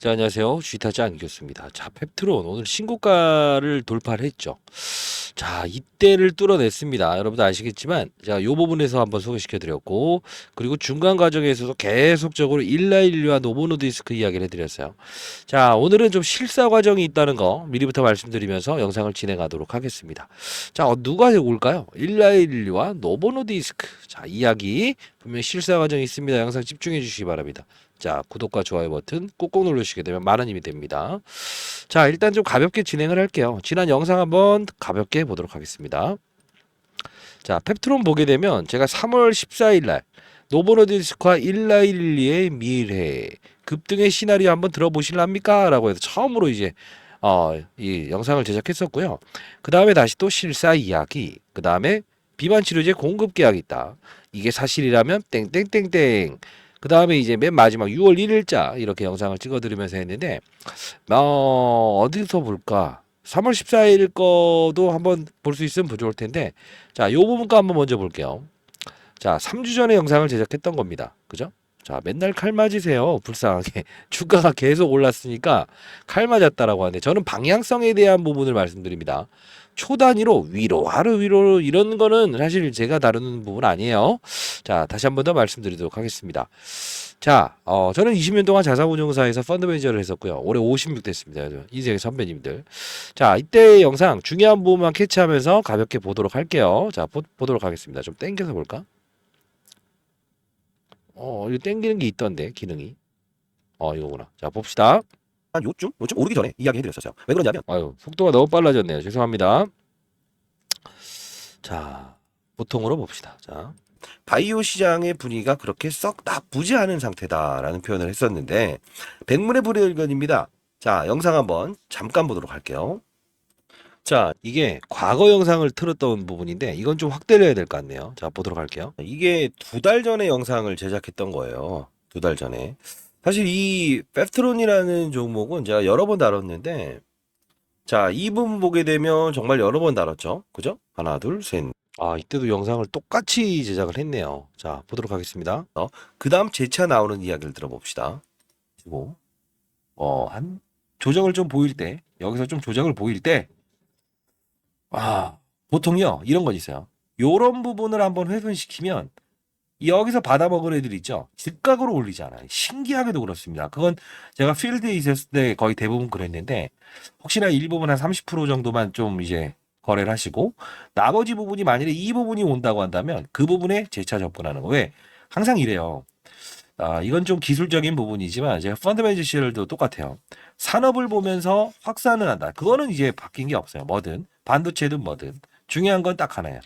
자, 안녕하세요. 쥐타지 안겼습니다. 자, 펩트론 오늘 신고가를 돌파를 했죠. 자, 이때를 뚫어냈습니다. 여러분들 아시겠지만, 자, 요 부분에서 한번 소개시켜 드렸고, 그리고 중간 과정에서도 계속적으로 일라일리와 노보노디스크 이야기를 해드렸어요. 자, 오늘은 좀 실사 과정이 있다는 거 미리부터 말씀드리면서 영상을 진행하도록 하겠습니다. 자, 누가 올까요? 일라일리와 노보노디스크. 자, 이야기 분명히 실사 과정이 있습니다. 영상 집중해 주시기 바랍니다. 자, 구독과 좋아요 버튼 꾹꾹 누르시게 되면 많은 힘이 됩니다. 자, 일단 좀 가볍게 진행을 할게요. 지난 영상 한번 가볍게 보도록 하겠습니다. 자, 펩트론 보게 되면 제가 3월 14일 날 노보노디스크와 일라일리의 미래 급등의 시나리오 한번 들어보실랍니까? 라고 해서 처음으로 이제 이 영상을 제작했었고요. 그 다음에 다시 또 실사 이야기, 그 다음에 비만 치료제 공급 계약이 있다. 이게 사실이라면 땡땡땡땡. 그 다음에 이제 맨 마지막 6월 1일자 이렇게 영상을 찍어드리면서 했는데 어디서 볼까? 3월 14일 거도 한번 볼 수 있으면 좋을 텐데 자, 요 부분 거 한번 먼저 볼게요. 자, 3주 전에 영상을 제작했던 겁니다. 그죠? 자, 맨날 칼 맞으세요. 불쌍하게. 주가가 계속 올랐으니까 칼 맞았다라고 하는데 저는 방향성에 대한 부분을 말씀드립니다. 초 단위로 위로, 하루 위로 이런 거는 사실 제가 다루는 부분 아니에요. 자, 다시 한 번 더 말씀드리도록 하겠습니다. 자, 저는 20년 동안 자산운용사에서 펀드 매니저를 했었고요. 올해 56 됐습니다. 인생의 선배님들. 자, 이때 영상 중요한 부분만 캐치하면서 가볍게 보도록 할게요. 자, 보도록 하겠습니다. 좀 땡겨서 볼까? 이거 땡기는 게 있던데, 기능이. 이거구나. 자, 봅시다. 한 요쯤 오르기 전에 이야기해드렸었어요. 왜 그러냐면 아유, 속도가 너무 빨라졌네요. 죄송합니다. 자, 보통으로 봅시다. 자, 바이오 시장의 분위기가 그렇게 썩 나쁘지 않은 상태다라는 표현을 했었는데 백문의 불여일견입니다. 자, 영상 한번 잠깐 보도록 할게요. 자, 이게 과거 영상을 틀었던 부분인데 이건 좀 확대를 해야 될 것 같네요. 자, 보도록 할게요. 이게 2달 전에 영상을 제작했던 거예요. 2달 전에. 사실 이 펩트론이라는 종목은 제가 여러 번 다뤘는데 자, 이 부분 보게 되면 정말 여러 번 다뤘죠. 그죠? 하나, 둘, 셋. 아, 이때도 영상을 똑같이 제작을 했네요. 자, 보도록 하겠습니다. 그 다음 재차 나오는 이야기를 들어봅시다. 그리고 한 조정을 좀 보일 때, 여기서 좀 조정을 보일 때, 보통요, 이런 건 있어요. 요런 부분을 한번 훼손시키면 여기서 받아먹을 애들 있죠. 즉각으로 올리지 않아요. 신기하게도 그렇습니다. 그건 제가 필드에 있었을 때 거의 대부분 그랬는데 혹시나 일부분 한 30% 정도만 좀 이제 거래를 하시고 나머지 부분이 만일에 이 부분이 온다고 한다면 그 부분에 재차 접근하는 거. 왜? 항상 이래요. 이건 좀 기술적인 부분이지만 제가 펀드매니저 시절도 똑같아요. 산업을 보면서 확산을 한다. 그거는 이제 바뀐 게 없어요. 뭐든 반도체든 뭐든 중요한 건 딱 하나예요.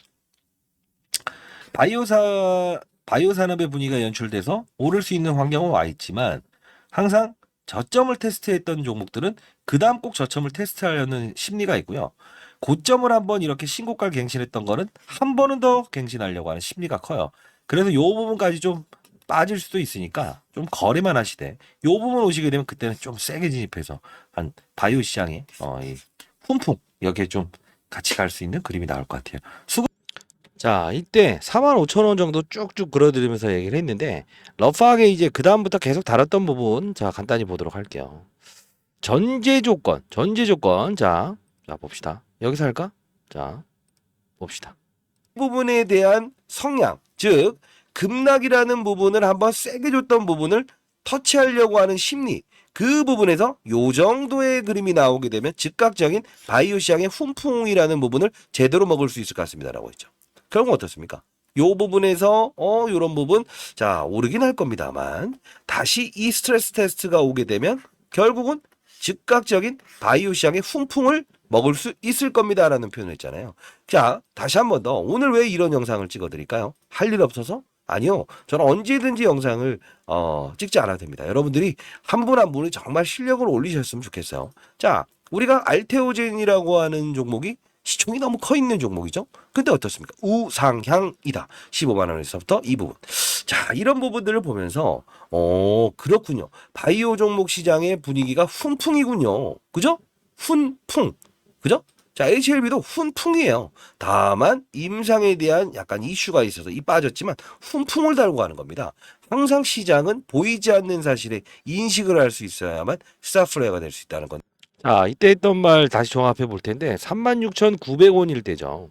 바이오 산업의 분위기가 연출돼서 오를 수 있는 환경은 와 있지만 항상 저점을 테스트했던 종목들은 그 다음 꼭 저점을 테스트하려는 심리가 있고요. 고점을 한번 이렇게 신고가를 갱신했던 거는 한 번은 더 갱신하려고 하는 심리가 커요. 그래서 요 부분까지 좀 빠질 수도 있으니까 좀 거래만 하시되 요 부분 오시게 되면 그때는 좀 세게 진입해서 한 바이오 시장에 이 훈풍 여기에 좀 같이 갈 수 있는 그림이 나올 것 같아요. 자, 이때 45,000원 정도 쭉쭉 그려드리면서 얘기를 했는데 러프하게 이제 그 다음부터 계속 다뤘던 부분 자 간단히 보도록 할게요. 전제 조건 자 봅시다. 여기서 할까? 자 봅시다. 이 부분에 대한 성향, 즉 급락이라는 부분을 한번 세게 줬던 부분을 터치하려고 하는 심리, 그 부분에서 요 정도의 그림이 나오게 되면 즉각적인 바이오 시장의 훈풍이라는 부분을 제대로 먹을 수 있을 것 같습니다라고 했죠. 그런 건 어떻습니까? 요 부분에서 요런 부분 자 오르긴 할 겁니다만 다시 이 스트레스 테스트가 오게 되면 결국은 즉각적인 바이오 시장의 훈풍을 먹을 수 있을 겁니다라는 표현을 했잖아요. 자, 다시 한 번 더 오늘 왜 이런 영상을 찍어 드릴까요? 할 일 없어서? 아니요. 저는 언제든지 영상을 찍지 않아도 됩니다. 여러분들이 한 분 한 분이 정말 실력을 올리셨으면 좋겠어요. 자, 우리가 알테오젠이라고 하는 종목이 시총이 너무 커 있는 종목이죠. 근데 어떻습니까? 우상향이다. 15만 원에서부터 이 부분. 자, 이런 부분들을 보면서 그렇군요. 바이오 종목 시장의 분위기가 훈풍이군요. 그죠? 훈풍. 그죠? 자, HLB도 훈풍이에요. 다만 임상에 대한 약간 이슈가 있어서 이 빠졌지만 훈풍을 달고 가는 겁니다. 항상 시장은 보이지 않는 사실에 인식을 할 수 있어야만 스타플레이가 될 수 있다는 건. 자, 이때 했던 말 다시 종합해 볼 텐데 36,900원일 때죠.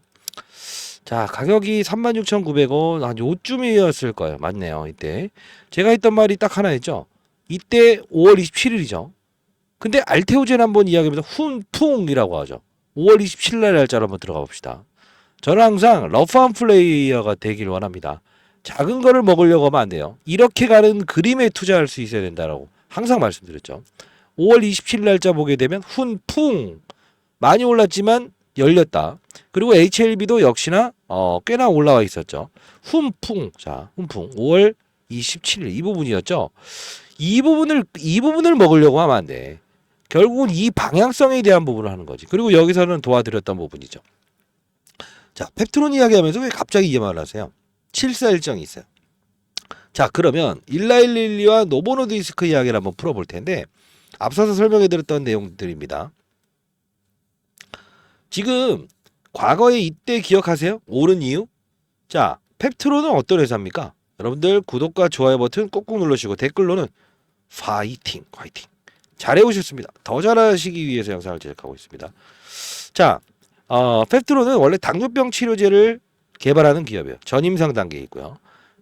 자, 가격이 36,900원 한 요쯤이었을 거예요. 맞네요. 이때 제가 했던 말이 딱 하나였죠. 이때 5월 27일이죠. 근데 알테오젠 한번 이야기하면서 훈풍이라고 하죠. 5월 27일 날 날짜로 한번 들어가 봅시다. 저는 항상 러프한 플레이어가 되길 원합니다. 작은 거를 먹으려고 하면 안 돼요. 이렇게 가는 그림에 투자할 수 있어야 된다라고 항상 말씀드렸죠. 5월 27일 날짜 보게 되면 훈풍 많이 올랐지만 열렸다. 그리고 HLB도 역시나 꽤나 올라와 있었죠. 훈풍. 자, 훈풍 5월 27일 이 부분이었죠. 이 부분을 먹으려고 하면 안 돼. 결국은 이 방향성에 대한 부분을 하는 거지. 그리고 여기서는 도와드렸던 부분이죠. 자, 펩트론 이야기하면서 왜 갑자기 이 말을 하세요? 741정이 있어요. 자, 그러면 일라일릴리와 노보노디스크 이야기를 한번 풀어볼 텐데 앞서서 설명해드렸던 내용들입니다. 지금 과거에 이때 기억하세요? 오른 이유? 자, 펩트론은 어떤 회사입니까? 여러분들 구독과 좋아요 버튼 꾹꾹 눌러주시고 댓글로는 파이팅 잘해오셨습니다. 더 잘하시기 위해서 영상을 제작하고 있습니다. 자, 펩트론은 원래 당뇨병 치료제를 개발하는 기업이에요. 전임상 단계에 있고요.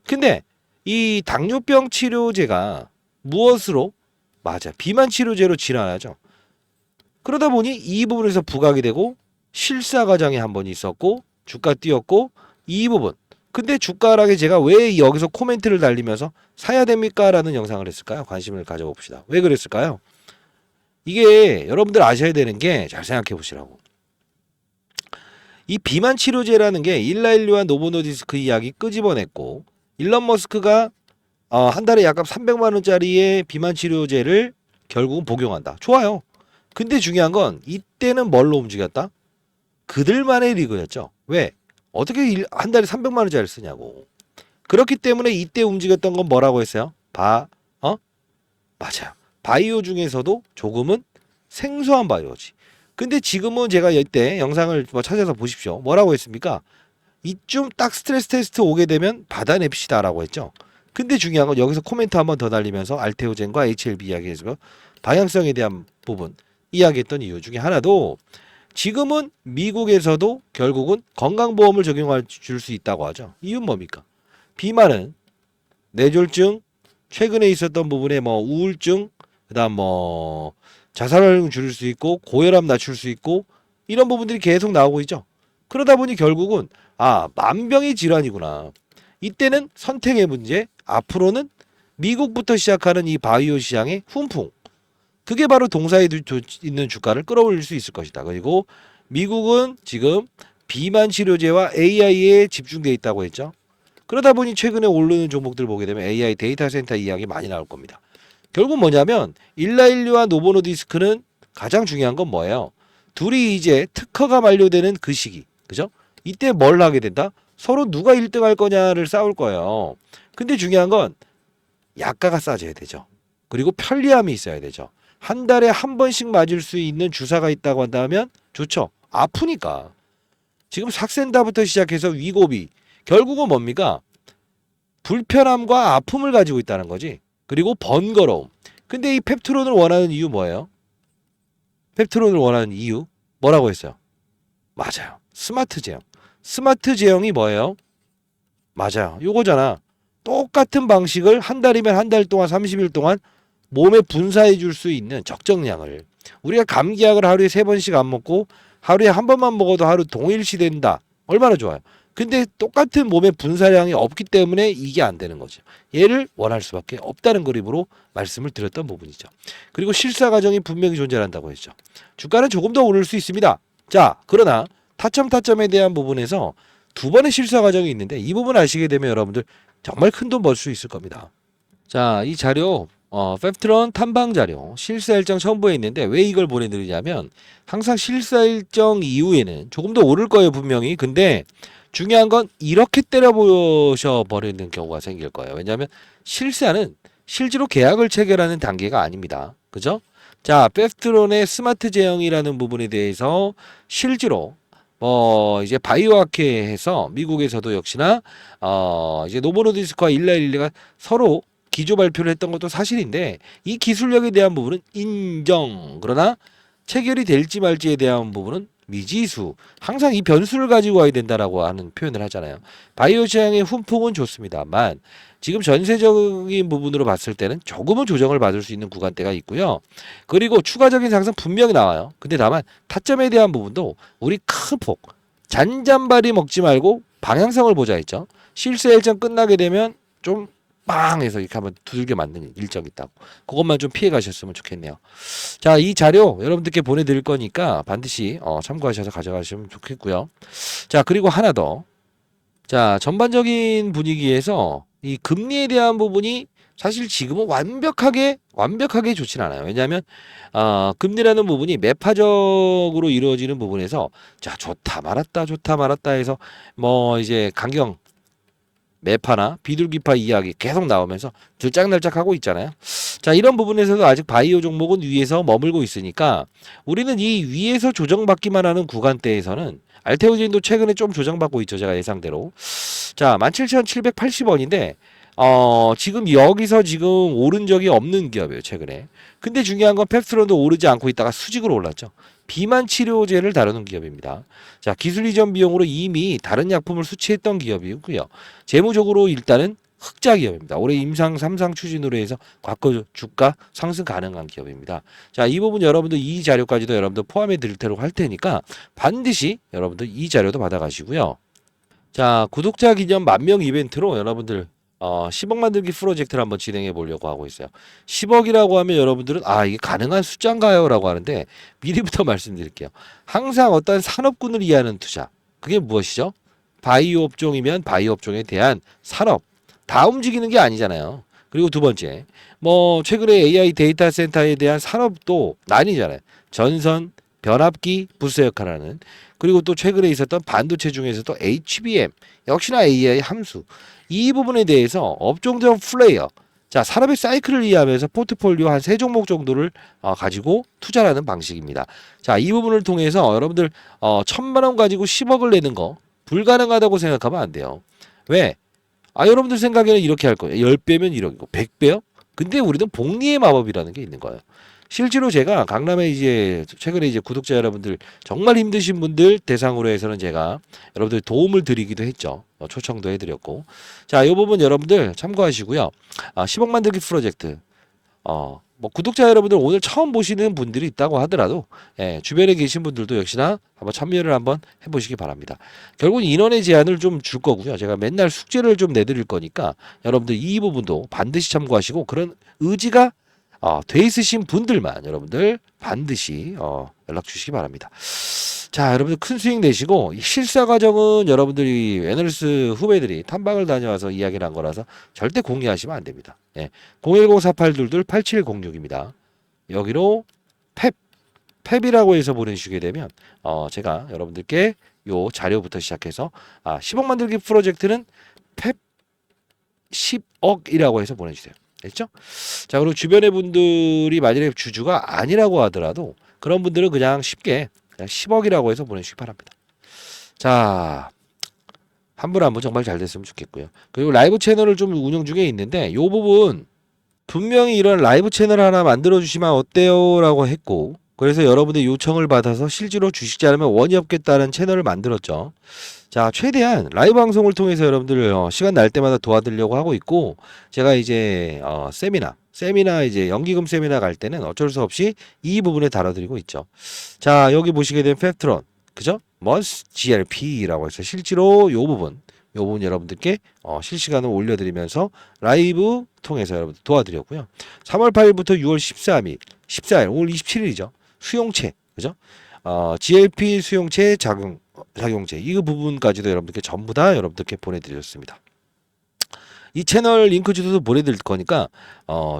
근데 이 당뇨병 치료제가 무엇으로? 맞아, 비만 치료제로 진화하죠. 그러다 보니 이 부분에서 부각이 되고 실사 과정이 한 번 있었고 주가 뛰었고 이 부분. 근데 주가락에 제가 왜 여기서 코멘트를 달리면서 사야 됩니까? 라는 영상을 했을까요? 관심을 가져봅시다. 왜 그랬을까요? 이게 여러분들 아셔야 되는 게 잘 생각해 보시라고. 이 비만 치료제라는 게 일라일류와 노보노디스크 이야기 끄집어냈고 일론 머스크가 한 달에 약간 300만 원짜리의 비만 치료제를 결국은 복용한다. 좋아요. 근데 중요한 건 이때는 뭘로 움직였다? 그들만의 리그였죠. 왜? 어떻게 한 달에 300만 원짜리를 쓰냐고. 그렇기 때문에 이때 움직였던 건 뭐라고 했어요? 맞아요. 바이오 중에서도 조금은 생소한 바이오지. 근데 지금은 제가 이때 영상을 찾아서 보십시오. 뭐라고 했습니까? 이쯤 딱 스트레스 테스트 오게 되면 받아냅시다라고 했죠. 근데 중요한 건 여기서 코멘트 한번 더 달리면서 알테오젠과 HLB 이야기해서 방향성에 대한 부분 이야기했던 이유 중에 하나도 지금은 미국에서도 결국은 건강보험을 적용할 줄 수 있다고 하죠. 이유는 뭡니까? 비만은 뇌졸중, 최근에 있었던 부분에 우울증, 그다음 자살률 줄일 수 있고 고혈압 낮출 수 있고 이런 부분들이 계속 나오고 있죠. 그러다 보니 결국은 만병의 질환이구나. 이때는 선택의 문제, 앞으로는 미국부터 시작하는 이 바이오 시장의 훈풍. 그게 바로 동사에 있는 주가를 끌어올릴 수 있을 것이다. 그리고 미국은 지금 비만 치료제와 AI에 집중돼 있다고 했죠. 그러다 보니 최근에 오르는 종목들 보게 되면 AI 데이터 센터 이야기 많이 나올 겁니다. 결국 뭐냐면 일라일류와 노보노디스크는 가장 중요한 건 뭐예요? 둘이 이제 특허가 만료되는 그 시기. 그죠? 이때 뭘 하게 된다? 서로 누가 1등 할 거냐를 싸울 거예요. 근데 중요한 건 약가가 싸져야 되죠. 그리고 편리함이 있어야 되죠. 한 달에 한 번씩 맞을 수 있는 주사가 있다고 한다면 좋죠. 아프니까. 지금 삭센다부터 시작해서 위고비. 결국은 뭡니까? 불편함과 아픔을 가지고 있다는 거지. 그리고 번거로움. 근데 이 펩트론을 원하는 이유 뭐예요? 펩트론을 원하는 이유 뭐라고 했어요? 맞아요. 스마트 제형. 스마트 제형이 뭐예요? 맞아요. 요거잖아. 똑같은 방식을 한 달이면 한 달 동안 30일 동안 몸에 분사해 줄 수 있는 적정량을. 우리가 감기약을 하루에 3번씩 안 먹고 하루에 한 번만 먹어도 하루 동일시 된다. 얼마나 좋아요. 근데 똑같은 몸의 분사량이 없기 때문에 이게 안 되는 거죠. 얘를 원할 수밖에 없다는 그림으로 말씀을 드렸던 부분이죠. 그리고 실사 과정이 분명히 존재한다고 했죠. 주가는 조금 더 오를 수 있습니다. 자, 그러나 타점에 대한 부분에서 두 번의 실사 과정이 있는데 이 부분 아시게 되면 여러분들 정말 큰 돈 벌 수 있을 겁니다. 자, 이 자료 펩트론 탐방 자료 실사 일정 첨부에 있는데 왜 이걸 보내드리냐면 항상 실사 일정 이후에는 조금 더 오를 거예요 분명히. 근데 중요한 건 이렇게 때려보셔 버리는 경우가 생길 거예요. 왜냐하면 실사는 실제로 계약을 체결하는 단계가 아닙니다. 그죠? 자, 페프트론의 스마트 제형이라는 부분에 대해서 실제로 이제 바이오하케에서 미국에서도 역시나 이제 노보노디스크와 일라일리가 서로 기조 발표를 했던 것도 사실인데 이 기술력에 대한 부분은 인정. 그러나 체결이 될지 말지에 대한 부분은 미지수. 항상 이 변수를 가지고 와야 된다라고 하는 표현을 하잖아요. 바이오 제형의 훈풍은 좋습니다만 지금 전세적인 부분으로 봤을 때는 조금은 조정을 받을 수 있는 구간대가 있고요. 그리고 추가적인 상승 분명히 나와요. 근데 다만 타점에 대한 부분도 우리 큰 폭, 잔잔바리 먹지 말고 방향성을 보자 했죠. 실세 일정 끝나게 되면 좀 빵 해서 이렇게 한번 두들겨 맞는 일정이 있다고. 그것만 좀 피해 가셨으면 좋겠네요. 자, 이 자료 여러분들께 보내드릴 거니까 반드시 참고하셔서 가져가시면 좋겠고요. 자, 그리고 하나 더. 자, 전반적인 분위기에서 이 금리에 대한 부분이 사실 지금은 완벽하게 좋진 않아요. 왜냐하면 금리라는 부분이 매파적으로 이루어지는 부분에서 자, 좋다 말았다 해서 뭐 이제 강경 매파나 비둘기파 이야기 계속 나오면서 들짝날짝하고 있잖아요. 자, 이런 부분에서도 아직 바이오 종목은 위에서 머물고 있으니까 우리는 이 위에서 조정받기만 하는 구간대에서는 알테오젠도 최근에 좀 조정받고 있죠. 제가 예상대로. 자, 17,780원인데 지금 여기서 지금 오른 적이 없는 기업이에요. 최근에. 근데 중요한 건 펩스론도 오르지 않고 있다가 수직으로 올랐죠. 비만 치료제를 다루는 기업입니다. 자, 기술 이전 비용으로 이미 다른 약품을 수취했던 기업이고요. 재무적으로 일단은 흑자 기업입니다. 올해 임상 3상 추진으로 해서 과거 주가 상승 가능한 기업입니다. 자, 이 부분 여러분들 이 자료까지도 여러분들 포함해 드릴 테고 할 테니까 반드시 여러분들 이 자료도 받아가시고요. 자, 구독자 기념 10,000명 이벤트로 여러분들 10억 만들기 프로젝트를 한번 진행해 보려고 하고 있어요. 10억이라고 하면 여러분들은 이게 가능한 숫자인가요? 라고 하는데 미리부터 말씀드릴게요. 항상 어떤 산업군을 이해하는 투자. 그게 무엇이죠? 바이오 업종이면 바이오 업종에 대한 산업. 다 움직이는 게 아니잖아요. 그리고 두 번째, 뭐 최근에 AI 데이터 센터에 대한 산업도 나뉘잖아요. 전선, 변압기, 부스 역할하는. 그리고 또 최근에 있었던 반도체 중에서도 HBM, 역시나 AI 함수. 이 부분에 대해서 업종적 플레이어, 자, 산업의 사이클을 이해하면서 포트폴리오 한 3종목 정도를 가지고 투자하는 방식입니다. 자, 이 부분을 통해서 여러분들 1,000만 원 가지고 10억을 내는 거 불가능하다고 생각하면 안 돼요. 왜? 여러분들 생각에는 이렇게 할 거예요. 10배면 1억이고 100배요? 근데 우리는 복리의 마법이라는 게 있는 거예요. 실제로 제가 강남에 이제 최근에 이제 구독자 여러분들 정말 힘드신 분들 대상으로 해서는 제가 여러분들 도움을 드리기도 했죠. 초청도 해드렸고. 자, 이 부분 여러분들 참고하시고요. 10억 만들기 프로젝트. 뭐 구독자 여러분들 오늘 처음 보시는 분들이 있다고 하더라도 주변에 계신 분들도 역시나 한번 참여를 한번 해보시기 바랍니다. 결국은 인원의 제한을 좀 줄 거고요. 제가 맨날 숙제를 좀 내드릴 거니까 여러분들 이 부분도 반드시 참고하시고 그런 의지가 돼 있으신 분들만 여러분들 반드시 연락 주시기 바랍니다. 자, 여러분들 큰 수익 내시고 실사 과정은 여러분들이 애널리스트 후배들이 탐방을 다녀와서 이야기를 한 거라서 절대 공유하시면 안 됩니다. 010-4822-8706입니다. 여기로 펩이라고 해서 보내주시게 되면 제가 여러분들께 요 자료부터 시작해서 10억 만들기 프로젝트는 펩 10억이라고 해서 보내주세요. 됐죠? 자, 그리고 주변의 분들이 만약에 주주가 아니라고 하더라도 그런 분들은 그냥 쉽게 그냥 10억이라고 해서 보내주시기 바랍니다. 자, 한 분 한 분 정말 잘 됐으면 좋겠고요. 그리고 라이브 채널을 좀 운영 중에 있는데 이 부분 분명히 이런 라이브 채널 하나 만들어 주시면 어때요? 라고 했고 그래서 여러분의 요청을 받아서 실제로 주식지 않으면 원이 없겠다는 채널을 만들었죠. 자, 최대한 라이브 방송을 통해서 여러분들 시간 날 때마다 도와드리려고 하고 있고 제가 이제 세미나 이제 연기금 세미나 갈 때는 어쩔 수 없이 이 부분에 다뤄드리고 있죠. 자, 여기 보시게 되면 펩트론, 그죠? 머스 GRP라고 해서 실제로 요 부분 여러분들께 실시간으로 올려드리면서 라이브 통해서 여러분들 도와드렸고요. 3월 8일부터 6월 14일, 오늘 27일이죠. 수용체, 그죠? GLP 수용체 작용제 이 부분까지도 여러분들께 전부 다 여러분들께 보내드렸습니다. 이 채널 링크 주소도 보내드릴 거니까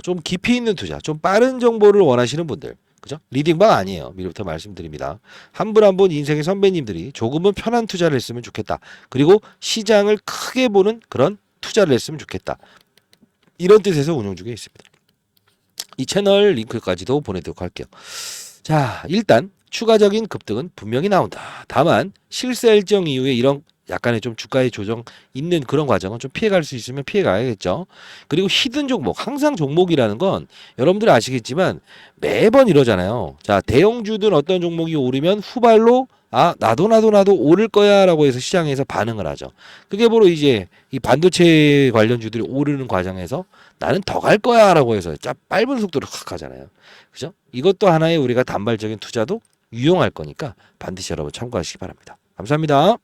좀 깊이 있는 투자, 좀 빠른 정보를 원하시는 분들, 그죠? 리딩방 아니에요. 미리부터 말씀드립니다. 한 분 한 분 인생의 선배님들이 조금은 편한 투자를 했으면 좋겠다. 그리고 시장을 크게 보는 그런 투자를 했으면 좋겠다. 이런 뜻에서 운영 중에 있습니다. 이 채널 링크까지도 보내도록 할게요. 자, 일단 추가적인 급등은 분명히 나온다. 다만 실세 일정 이후에 이런 약간의 좀 주가의 조정 있는 그런 과정은 좀 피해갈 수 있으면 피해가야겠죠. 그리고 히든 종목, 항상 종목이라는 건 여러분들 아시겠지만 매번 이러잖아요. 자, 대형주든 어떤 종목이 오르면 후발로 나도 오를 거야 라고 해서 시장에서 반응을 하죠. 그게 바로 이제 이 반도체 관련주들이 오르는 과정에서 나는 더 갈 거야 라고 해서 빠른 속도로 확 가잖아요. 그죠? 이것도 하나의 우리가 단발적인 투자도 유용할 거니까 반드시 여러분 참고하시기 바랍니다. 감사합니다.